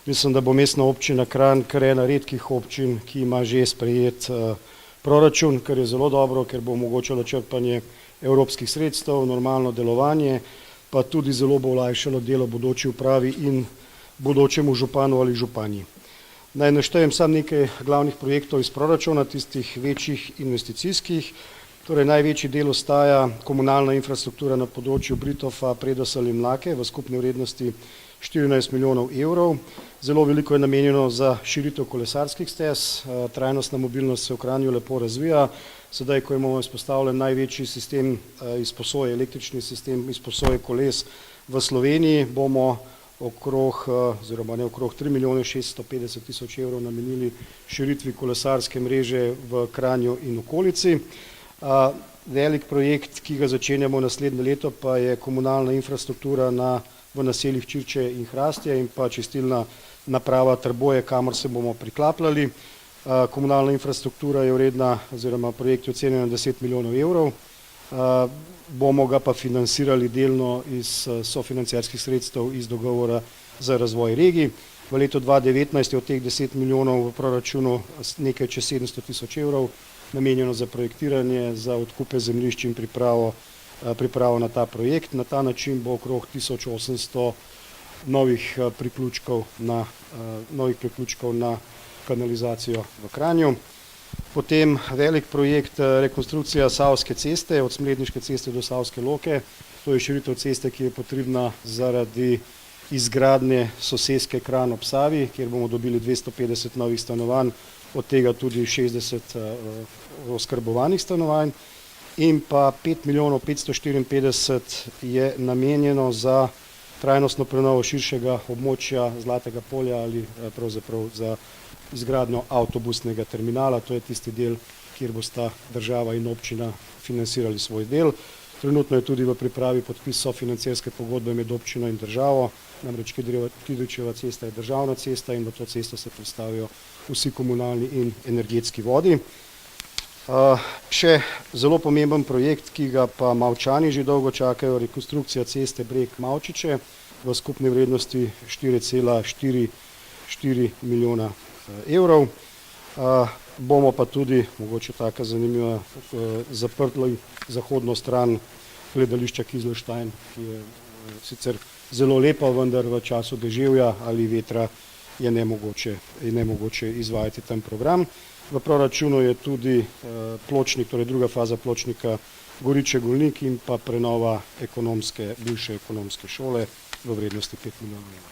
Mislim, da bo mestna občina Kranj kar ena redkih občin, ki ima že sprejet proračun, kar je zelo dobro, ker bo omogočalo črpanje evropskih sredstev, normalno delovanje, pa tudi zelo bo olajšalo delo bodoči upravi in bodočemu županu ali županji. Naj naštejem samo nekaj glavnih projektov iz proračuna, tistih večjih investicijskih. Torej, največji del ostaja komunalna infrastruktura na področju Britofa, Predoselj in Mlake v skupni vrednosti 14 milijonov evrov. Zelo veliko je namenjeno za širitev kolesarskih stez, trajnostna mobilnost se v Kranju lepo razvija. Sedaj, ko imamo izpostavljen največji sistem izposoje, električni sistem izposoje koles v Sloveniji, bomo okrog 3 milijone 650 tisoč evrov namenili širitvi kolesarske mreže v Kranju in okolici. Velik projekt, ki ga začenjamo naslednje leto, pa je komunalna infrastruktura v naseljih Čirče in Hrastje in pa čistilna naprava Trboje, kamor se bomo priklapljali. Komunalna infrastruktura je vredna, oziroma projekt je ocenjen na 10 milijonov evrov. Bomo ga pa financirali delno iz sofinanciarskih sredstev iz dogovora za razvoj regij. V letu 2019 je od teh 10 milijonov v proračunu nekaj čez 700 tisoč evrov namenjeno za projektiranje, za odkupe zemljišč in pripravo na ta projekt. Na ta način bo okrog 1800 novih priključkov na kanalizacijo v Kranju. Potem velik projekt rekonstrukcija Savske ceste, od Smledniške ceste do Savske Loke. To je širitev ceste, ki je potrebna zaradi izgradnje soseske Kranj ob Savi, kjer bomo dobili 250 novih stanovanj, od tega tudi 60 oskrbovanih stanovanj. In pa 5 milijonov 554 je namenjeno za trajnostno prenovo širšega območja Zlatega polja ali pravzaprav za izgradnjo avtobusnega terminala. To je tisti del, kjer bosta država in občina financirali svoj del. Trenutno je tudi v pripravi podpis sofinancirske pogodbe med občino in državo, namreč Kidričeva cesta je državna cesta in v to cesto se predstavijo vsi komunalni in energetski vodi. Še zelo pomemben projekt, ki ga pa Mavčani že dolgo čakajo, rekonstrukcija ceste Breg-Mavčiče v skupni vrednosti 4,4 milijona evrov. Bomo pa tudi, mogoče taka zanimiva, zaprli zahodno stran gledališča Kizlštajn, ki je sicer zelo lepa, vendar v času deževja ali vetra je nemogoče izvajati tam program. V proračunu je tudi pločnik, torej druga faza pločnika Goriče-Golnik in pa prenova bivše ekonomske šole v vrednosti 5 milijonov evrov.